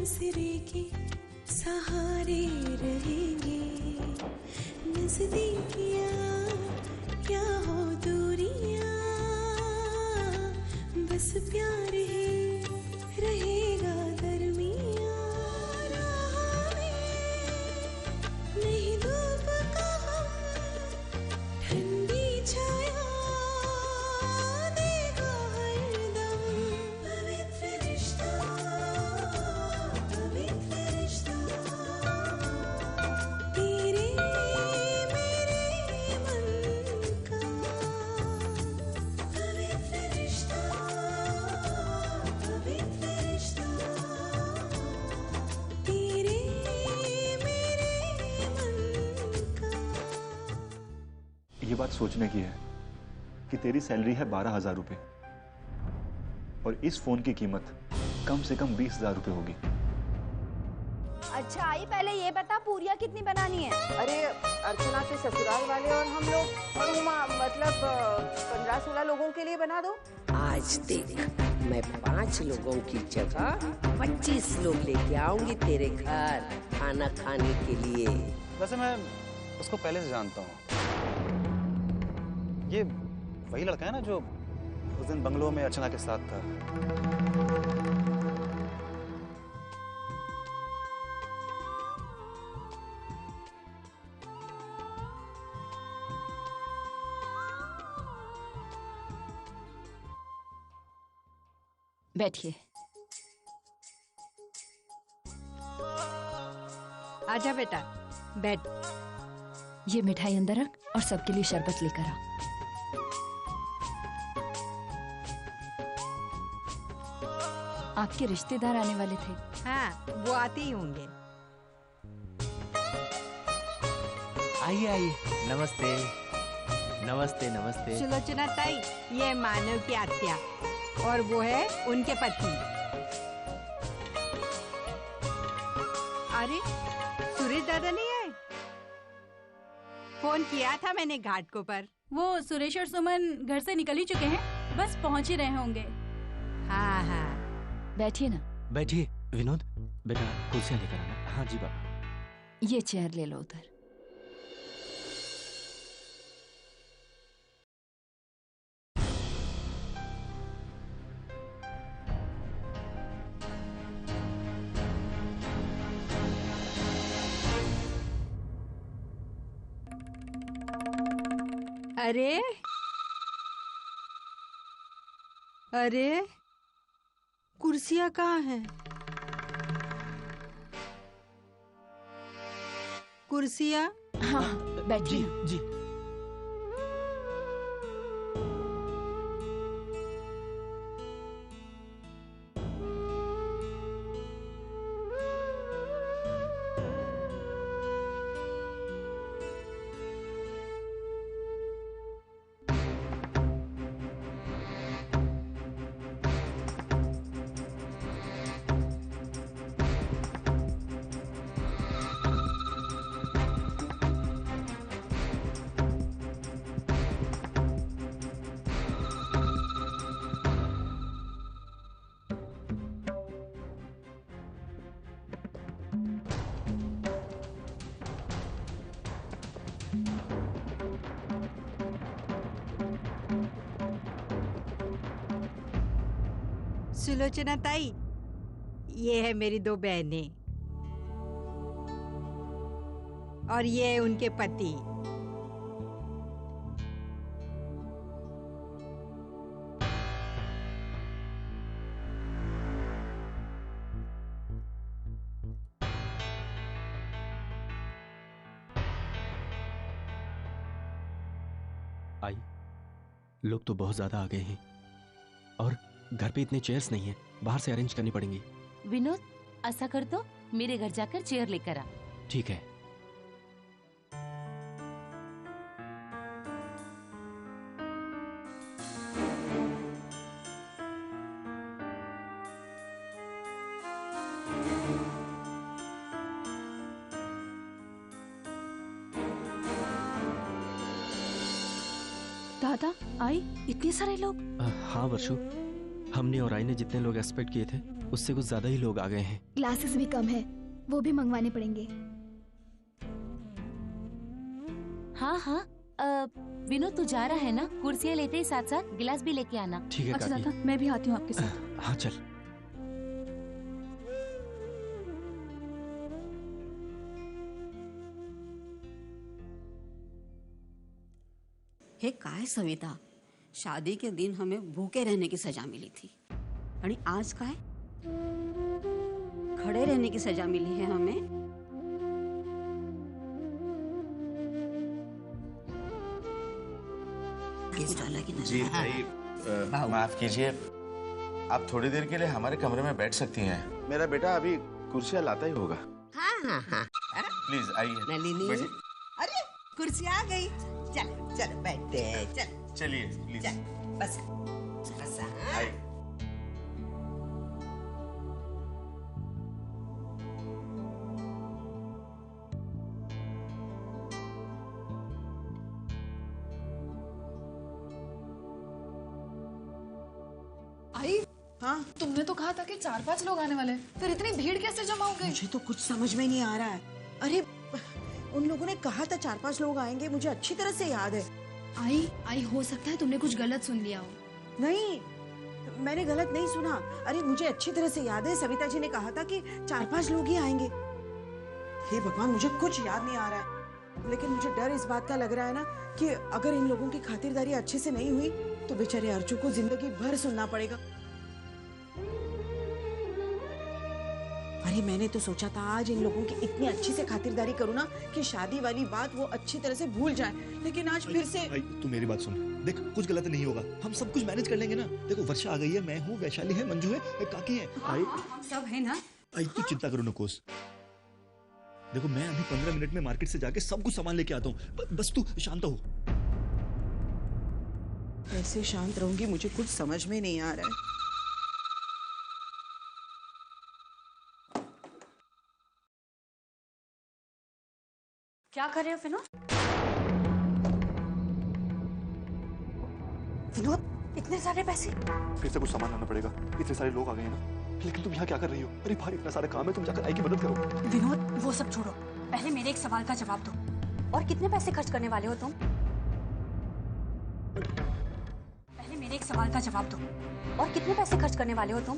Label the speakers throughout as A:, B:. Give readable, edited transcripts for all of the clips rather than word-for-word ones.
A: नजरे के सहारे रहेंगे, नजदीकियां क्या हो दूरियां, बस प्यार ही रहेगा दरमियां। राह में नहीं धूप का हम, ठंडी छाया देगा हरदम। पवित्र रिश्ता, पवित्र रिश्ता, तेरे मेरे मन का। पवित्र रिश्ता, पवित्र रिश्ता, तेरे मेरे मन का।
B: ये बात सोचने की है कि तेरी सैलरी है 12,000 रुपए और इस फोन की कीमत कम से कम 20,000 रुपए होगी।
C: अच्छा आई, पहले ये बता पूरियाँ कितनी बनानी है?
D: अरे अर्चना के ससुराल वाले और हम लोग और मतलब 15-16 लोगों के लिए बना दो।
E: आज देख, मैं 5 लोगों की जगह 25 लोग लेके आऊंगी तेरे घर खाना खाने के लिए।
F: वैसे मैं उसको पहले से जानता हूँ। ये वही लड़का है ना जो उस दिन बंगलो में अर्चना के साथ था।
G: बैठिए।
H: आजा बेटा, बैठ।
G: ये मिठाई अंदर रख और सबके लिए शरबत लेकर आ। आपके रिश्तेदार आने वाले थे।
H: हाँ, वो आते ही होंगे।
I: आइए आइए, नमस्ते नमस्ते नमस्ते।
H: सुलोचना ताई, ये मानव की आत्या और वो है उनके पति। अरे सुरेश दादा नहीं आए? फोन किया था मैंने घाट को पर।
J: वो सुरेश और सुमन घर से निकल ही चुके हैं, बस पहुंच ही रहे होंगे।
H: हाँ हाँ,
G: बैठिए ना।
I: बैठिए। विनोद बेटा कुर्सियां लेकर आना। हाँ जी बाबा।
G: ये चेयर ले लो उधर।
H: अरे अरे कुर्सियाँ कहाँ हैं? कुर्सियाँ?
G: हाँ बैठिए।
I: जी।
H: सुलोचना ताई, ये है मेरी 2 बहनें और ये है उनके पति।
I: आई, लोग तो बहुत ज्यादा आ गए हैं और घर पे इतने चेयर्स नहीं है, बाहर से अरेंज करनी पड़ेंगी।
G: विनोद ऐसा कर दो, मेरे घर जाकर चेयर लेकर आ।
I: ठीक है।
G: दादा आई, इतने सारे लोग।
I: हाँ वर्षु, हमने और आई ने जितने लोग एक्सपेक्ट किए थे उससे कुछ ज्यादा ही लोग आ गए हैं।
C: ग्लासेस भी कम है, वो भी मंगवाने पड़ेंगे।
K: हाँ हाँ, विनोद तू जा रहा है ना? कुर्सियाँ लेते ही साथ साथ गिलास भी लेके आना।
I: ठीक है
J: अच्छा
I: काकी।
J: दादा, मैं भी आती हूँ आपके साथ।
I: हाँ चल।
L: हे काय सविता, शादी के दिन हमें भूखे रहने की सजा मिली थी आणि आज काय खड़े रहने की सजा मिली है हमें।
M: जी भाई, माफ कीजिए, आप थोड़ी देर के लिए हमारे कमरे में बैठ सकती हैं। मेरा बेटा अभी कुर्सियाँ लाता ही होगा।
E: हाँ हाँ हाँ।
M: प्लीज आइए।
E: नलिनी,
M: बैठिए।
E: अरे कुर्सी आ गई। चल चल बैठते हैं, चल
M: चलिए प्लीज।
E: चल बस बस। हाँ।
M: आइए।
J: आई, हाँ तुमने तो कहा था कि 4-5 लोग आने वाले, फिर इतनी भीड़ कैसे जमा हो गई?
D: मुझे तो कुछ समझ में नहीं आ रहा है। अरे उन लोगों ने कहा था 4-5 लोग आएंगे, मुझे अच्छी तरह से याद है।
C: आई हो सकता है तुमने कुछ गलत सुन लिया हो।
D: नहीं, मैंने गलत नहीं सुना। अरे मुझे अच्छी तरह से याद है, सविता जी ने कहा था कि 4-5 लोग ही आएंगे। हे भगवान, मुझे कुछ याद नहीं आ रहा है, लेकिन मुझे डर इस बात का लग रहा है ना कि अगर इन लोगों की खातिरदारी अच्छे से नहीं हुई तो बेचारे अर्जू को जिंदगी भर सुनना पड़ेगा। अरे मैंने तो सोचा था आज इन लोगों की इतनी अच्छी से खातिरदारी करूँ ना कि शादी वाली बात वो अच्छी तरह से भूल जाए, लेकिन आज फिर से।
B: तू मेरी बात सुन, देख कुछ गलत नहीं होगा, हम सब कुछ मैनेज कर लेंगे ना। देखो वर्षा आ गई है, मैं हूँ, वैशाली है, मंजू है, काकी है। आई
L: सब है ना?
B: आई तू चिंता करो नकोस। देखो मैं अभी 15 मिनट में मार्केट से जाके सब कुछ सामान लेके आता हूँ, बस तू शांत हो।
D: कैसे शांत रहूंगी, मुझे कुछ समझ में नहीं आ रहा है।
L: क्या कर रहे हो विनोद? विनोद, इतने सारे पैसे?
B: फिर से कुछ सामान लाना पड़ेगा, इतने सारे लोग आ गए हैं ना। लेकिन तुम यहाँ क्या कर रही हो? अरे बाहर इतना सारा काम है, तुम जाकर आई की मदद करो।
L: विनोद, वो सब छोड़ो, पहले मेरे एक सवाल का जवाब दो। और कितने पैसे खर्च करने वाले हो तुम? पहले मेरे एक सवाल का जवाब दो। और कितने पैसे खर्च करने वाले हो तुम?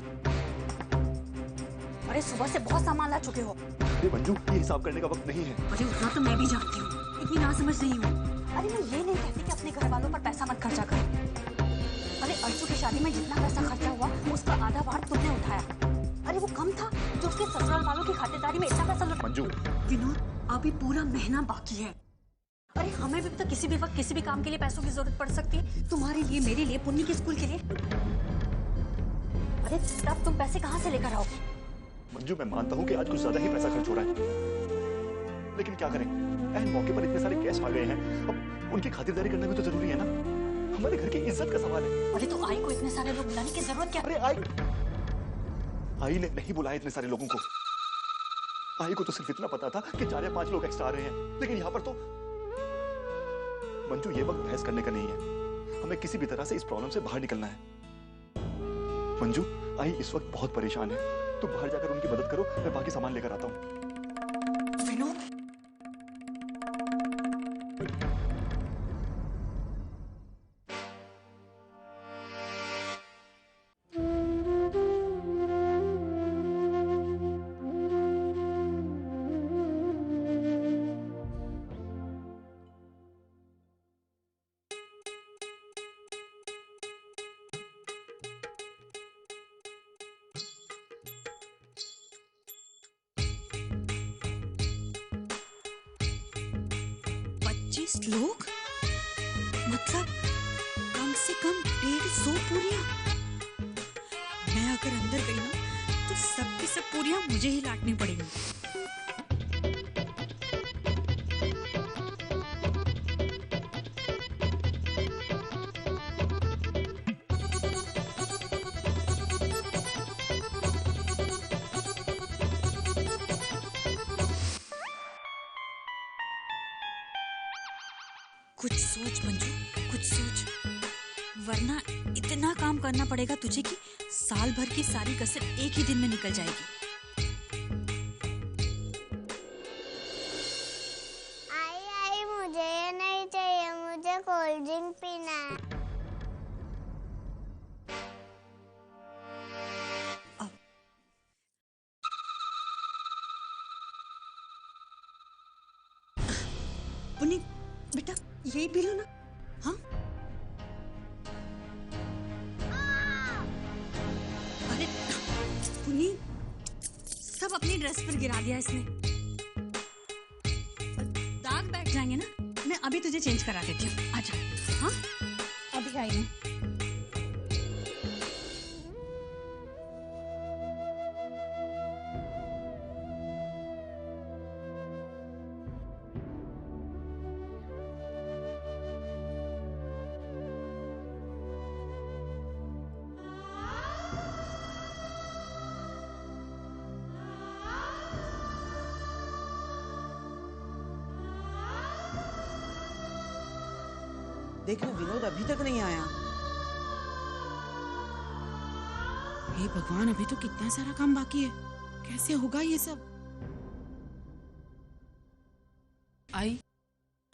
L: अरे सुबह से बहुत सामान ला चुके हो।
B: अरे मंजू, ये हिसाब करने का वक्त नहीं है।
L: अरे उतना तो मैं भी जानती हूँ, इतनी ना समझ नहीं हूँ। अरे मैं ये नहीं कहती कि अपने घर वालों पर पैसा मत खर्चा करो। अरे अर्जू की शादी में जितना पैसा खर्चा हुआ उसका आधा भार तुमने उठाया। अरे वो कम था जो उसके ससुराल वालों की खातिरदारी में इतना पैसा लुटा।
B: मंजू,
L: विनोद, अभी पूरा महीना बाकी है। अरे हमें भी तो किसी भी वक्त किसी भी काम के लिए पैसों की जरूरत पड़ सकती है, तुम्हारे लिए, मेरे लिए, पुन्नी के स्कूल के लिए। अरे तब तुम पैसे कहाँ से लेकर आओगे?
B: मंजू मैं मानता हूँ कि आज कुछ ज्यादा ही पैसा खर्च हो रहा है, लेकिन क्या करें, ऐन मौके पर इतने सारे गेस्ट आ गए हैं, अब उनकी खातिरदारी करना भी तो जरूरी है ना। हमारे घर की इज्जत का सवाल है।
L: अरे तो आई को इतने सारे लोग बुलाने की जरूरत क्या?
B: अरे आई ने नहीं बुलाया इतने सारे लोगों को। आई को तो सिर्फ इतना पता था कि 4 या 5 लोग एक्स्ट्रा आ रहे हैं, लेकिन यहाँ पर तो। मंजू ये वक्त बहस करने का नहीं है, हमें किसी भी तरह से इस प्रॉब्लम से बाहर निकलना है। मंजू, आई इस वक्त बहुत परेशान है, तुम बाहर जाकर उनकी मदद करो, मैं बाकी सामान लेकर आता हूँ।
L: विनोद, लोग, मतलब कम से कम 150 पूरियां। मैं अगर अंदर गई ना तो सबकी सब पूरियां मुझे ही लाटनी पड़ेंगी। कुछ सोच मंजू, कुछ सोच, वरना इतना काम करना पड़ेगा तुझे कि साल भर की सारी कसर एक ही दिन में निकल जाएगी।
N: आई मुझे ये नहीं चाहिए, मुझे कोल्ड ड्रिंक पीना है।
D: पुनी बेटा यही पी लो ना। हाँ
L: अरे पुनी, सब अपनी ड्रेस पर गिरा दिया इसने। दाग बैठ जाएंगे ना, मैं अभी तुझे चेंज करा देती हूँ, आजा। हाँ
J: अभी आई हूँ।
D: देखो विनोद अभी तक नहीं आया। हे भगवान, अभी तो कितना सारा काम बाकी है, कैसे होगा ये सब?
J: आई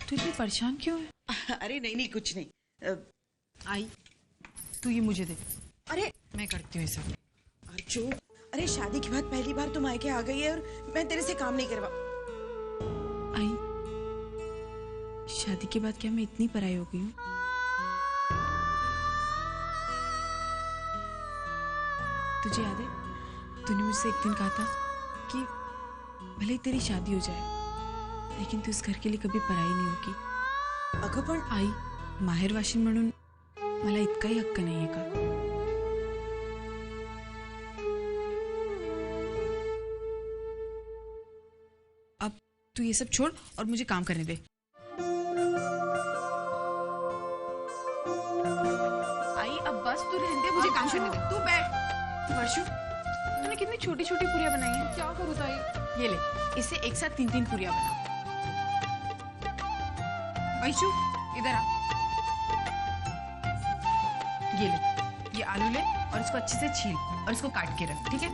J: तू इतनी परेशान क्यों है?
D: अरे नहीं नहीं कुछ नहीं।
J: आई तू ये मुझे दे।
D: अरे
J: मैं करती हूँ ये सब।
D: अर्चू, अरे शादी के बाद पहली बार तुम आके आ गई है और मैं तेरे से काम नहीं करवा।
J: आई शादी के बाद क्या मैं इतनी पराई हो गई हूँ? तुझे याद है तूने मुझसे एक दिन कहा था कि भले ही तेरी शादी हो जाए लेकिन तू इस घर के लिए कभी पराई नहीं होगी।
D: अगं पण
J: आई माहेर वाशिन म्हणून मला इतकाही हक्क नाहीये का? अब तू ये सब छोड़ और मुझे काम करने दे। आई अब बस तू रहने दे, मुझे काम करने दे। तू बैठ। वर्षु तूने कितनी छोटी छोटी पूरियां बनाई हैं। क्या करूँ ताई? ये ले, इससे एक साथ 3-3 पूरियां बना। वैशु इधर आ। ये ले, ये आलू ले और इसको अच्छे से छील और इसको काट के रख, ठीक है?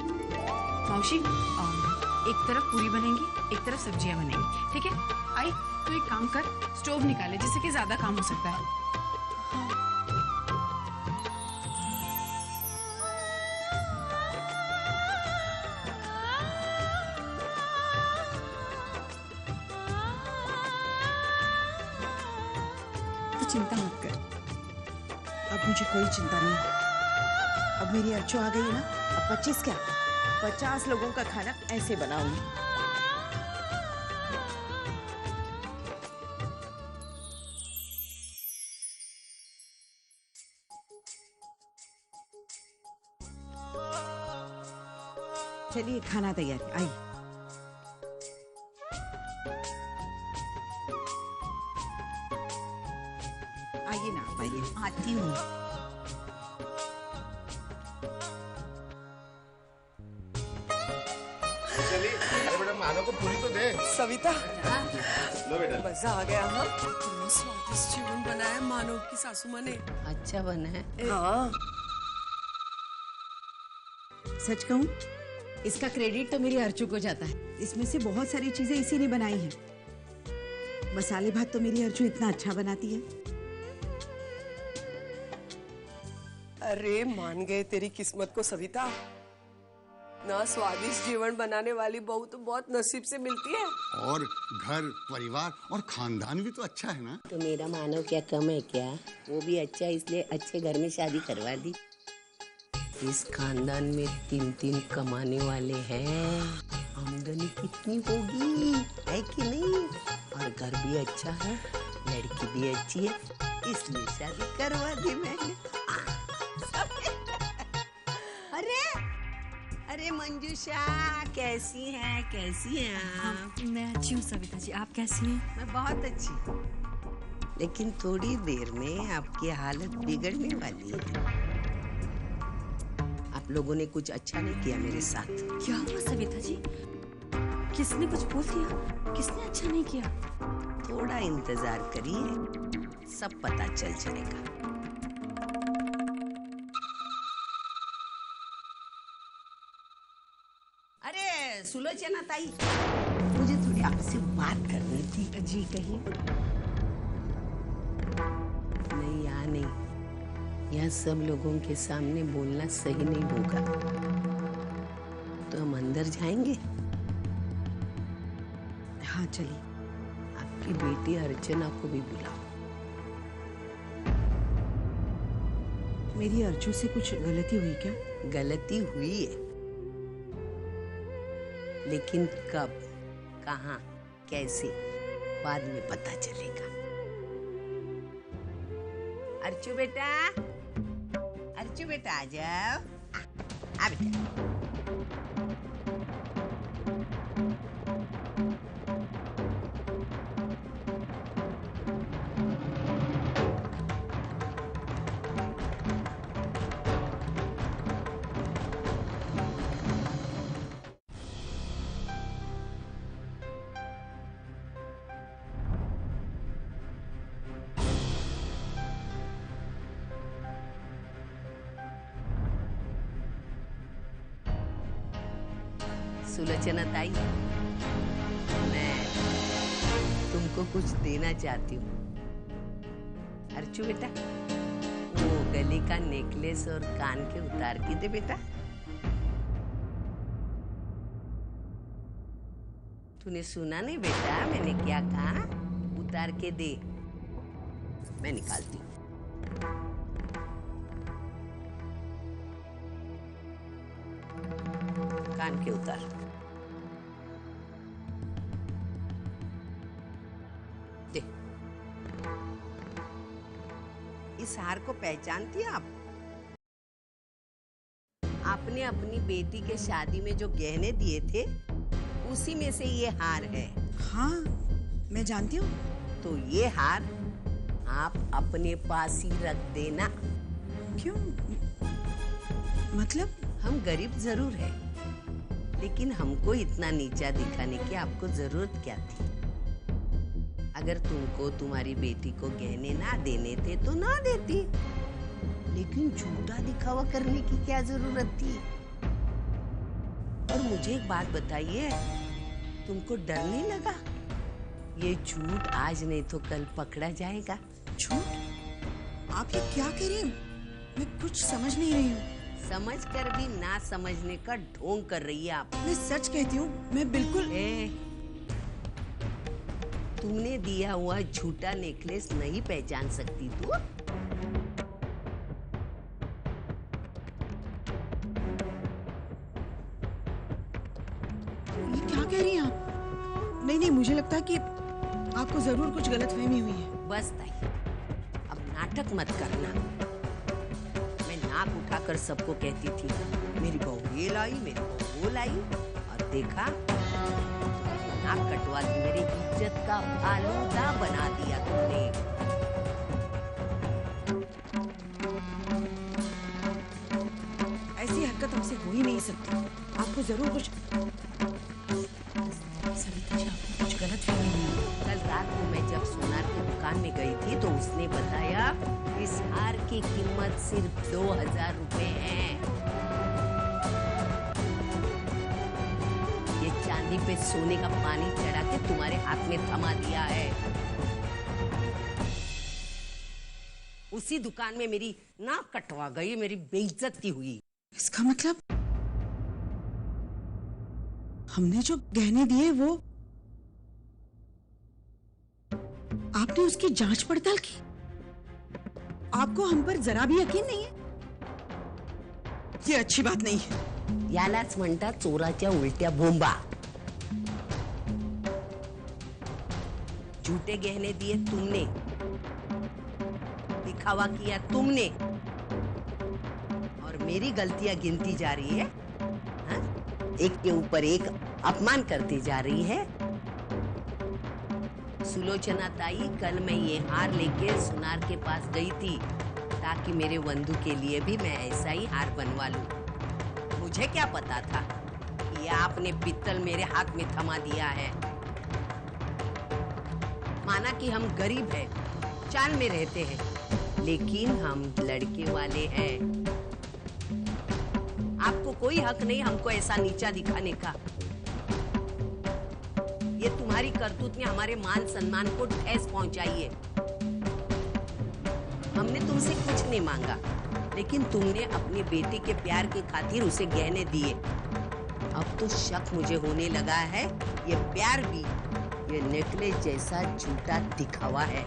J: मौसी एक तरफ पूरी बनेगी, एक तरफ सब्जियां बनेंगी, ठीक है? आई तू एक काम कर, स्टोव निकाले जिससे कि ज्यादा काम हो सकता है।
D: चिंता मत कर, अब मुझे कोई चिंता नहीं। अब मेरी अर्चू आ गई है ना, अब 25 क्या 50 लोगों का खाना ऐसे बनाऊंगी। चलिए खाना तैयार है, आइए। आइए ना, आइए। आती हूँ।
M: चलिए, अरे बेटा मानो को पूरी तो दे।
O: सविता,
M: लो बेटा।
O: मजा आ गया। हाँ, इतना स्वादिष्ट जीवन बनाया मानो की सासू माँ ने।
E: अच्छा बना है।
O: हाँ।
D: सच कहूँ, इसका क्रेडिट तो मेरी अर्चू को जाता है। इसमें से बहुत सारी चीजें इसी ने बनाई हैं। मसाले भात तो मेरी अर्चू इतना अच्छा बनाती है।
O: अरे मान गए तेरी किस्मत को सविता। ना स्वादिष्ट जीवन बनाने वाली बहू तो बहुत नसीब से मिलती है।
P: और घर परिवार और खानदान भी तो अच्छा है ना।
E: तो मेरा मानव क्या कम है क्या? वो भी अच्छा है, इसलिए अच्छे घर में शादी करवा दी। इस खानदान में 3-3 कमाने वाले हैं, आमदनी कितनी होगी है कि नहीं? और घर भी अच्छा है, लड़की भी अच्छी है, इसलिए शादी करवा दी मैंने। अरे मंजूषा कैसी हैं? कैसी हैं आप?
L: मैं अच्छी हूँ सविता जी, आप कैसी हैं?
E: मैं बहुत अच्छी हूँ, लेकिन थोड़ी देर में आपकी हालत बिगड़ने वाली है। आप लोगों ने कुछ अच्छा नहीं किया मेरे साथ।
L: क्या हुआ सविता जी? किसने कुछ बोल दिया? किसने अच्छा नहीं किया?
E: थोड़ा इंतजार करिए, सब पता चल जाएगा। सुलोचना ताई, मुझे थोड़ी आपसे बात करनी थी। जी कहिए। नहीं यहाँ नहीं, यहाँ सब लोगों के सामने बोलना सही नहीं होगा, तो हम अंदर जाएंगे।
D: हाँ चलिए।
E: आपकी बेटी अर्चना को भी बुलाओ।
D: मेरी अर्जू से कुछ गलती हुई क्या?
E: गलती हुई है, लेकिन कब, कहाँ, कैसे, बाद में पता चलेगा। अर्चू बेटा, अर्चू बेटा आ जाओ। आ बेटा। सुलोचना ताई, मैं तुमको कुछ देना चाहती हूँ। अर्चू बेटा, वो गले का नेकलेस और कान के उतार के दे बेटा। तूने सुना नहीं बेटा मैंने क्या कहा? उतार के दे, मैं निकालती हूँ। कान के उतार। दे। इस हार को पहचानती आप? आपने अपनी बेटी के शादी में जो गहने दिए थे, उसी में से ये हार है।
D: हाँ, मैं जानती हूँ।
E: तो ये हार आप अपने पास ही रख देना।
D: क्यों? मतलब?
E: हम गरीब जरूर है, लेकिन हमको इतना नीचा दिखाने की आपको जरूरत क्या थी? अगर तुमको तुम्हारी बेटी को गहने ना देने थे तो ना देती, लेकिन झूठा दिखावा करने की क्या जरूरत थी? और मुझे एक बात बताइए, तुमको डर नहीं लगा? ये झूठ आज नहीं तो कल पकड़ा जाएगा।
D: झूठ? आप ये क्या कह रही हैं? मैं कुछ समझ नहीं रही हूँ।
E: समझ कर भी ना समझने का ढोंग कर रही है आप।
D: मैं सच कहती हूँ, मैं बिल्कुल।
E: तुमने दिया हुआ झूठा नेकलेस नहीं पहचान सकती तू?
D: ये क्या कह रही हैं आप? नहीं नहीं, मुझे लगता है कि आपको जरूर कुछ गलतफहमी हुई है।
E: बस ताई, अब नाटक मत करना। मैं नाक उठाकर सबको कहती थी मेरी बहू ये लाई, मेरी बहू वो लाई, और देखा नाक कटवा दी, मेरी इज्जत का आलूदा बना दिया तुमने।
D: ऐसी हरकत हमसे हो ही नहीं सकती। आपको जरूर कुछ कुछ गलत फहमी हुई।
E: कल रात को मैं जब सोनार की दुकान में गई थी तो उसने बताया इस हार की कीमत सिर्फ 2000 रुपए है। ये चांदी पे सोने का पानी चढ़ा के तुम्हारे हाथ में थमा दिया है। उसी दुकान में मेरी नाक कटवा गई, मेरी बेइज्जती हुई।
D: इसका मतलब हमने जो गहने दिए वो आपने उसकी जांच पड़ताल की? आपको हम पर जरा भी यकीन नहीं है? ये अच्छी बात नहीं है।
E: यालाच म्हणतात चोराच्या उलट्या बोंबा। झूठे गहने दिए तुमने, दिखावा किया तुमने, और मेरी गलतियां गिनती जा रही है। हा? एक के ऊपर एक अपमान करती जा रही है। सुलोचना ताई, कल मैं ये हार लेके सुनार के पास गई थी ताकि मेरे वंदू के लिए भी मैं ऐसा ही हार बनवा लूं। मुझे क्या पता था कि आपने पित्तल मेरे हाथ में थमा दिया है। माना कि हम गरीब हैं, चाल में रहते हैं, लेकिन हम लड़के वाले हैं। आपको कोई हक नहीं हमको ऐसा नीचा दिखाने का। तुम्हारी करतूत ने हमारे मान सम्मान को ठेस पहुंचाई है। हमने तुमसे कुछ नहीं मांगा, लेकिन तुमने अपनी बेटी के प्यार की खातिर उसे गहने दिए। अब तो शक मुझे होने लगा है ये प्यार भी ये नेकलेस जैसा झूठा दिखावा है।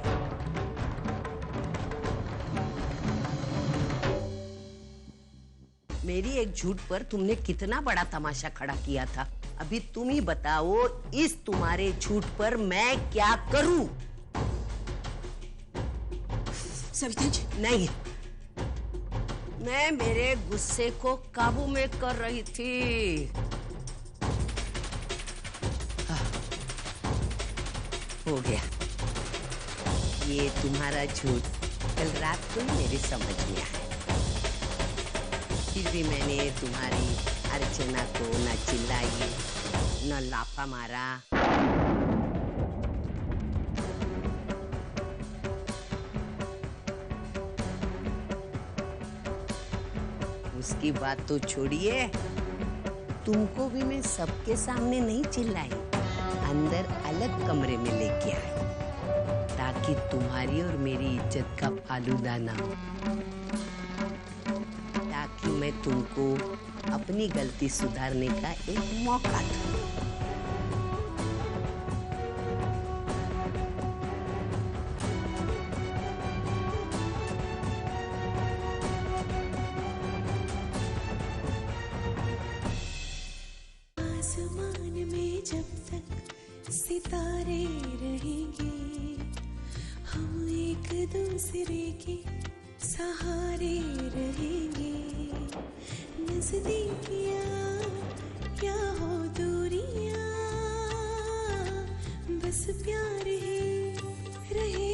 E: मेरी एक झूठ पर तुमने कितना बड़ा तमाशा खड़ा किया था। अभी तुम ही बताओ, इस तुम्हारे झूठ पर मैं क्या करूं?
D: सविता जी
E: नहीं, मैं मेरे गुस्से को काबू में कर रही थी। हो गया। ये तुम्हारा झूठ कल रात को ही मेरे समझ में आया। फिर भी मैंने तुम्हारी अर्चना को न चिल्लाई न लाफा मारा। उसकी बात तो छोड़िए, तुमको भी मैं सबके सामने नहीं चिल्लाई, अंदर अलग कमरे में लेके आई ताकि तुम्हारी और मेरी इज्जत का फालूदा ना हो, ताकि मैं तुमको अपनी गलती सुधारने का एक मौका दूं।
A: आसमान में जब तक सितारे रहेंगे, हम एक दूसरे के सहारे रहेंगे। नजदीकियां क्या हो दूरियां, बस प्यार ही रहे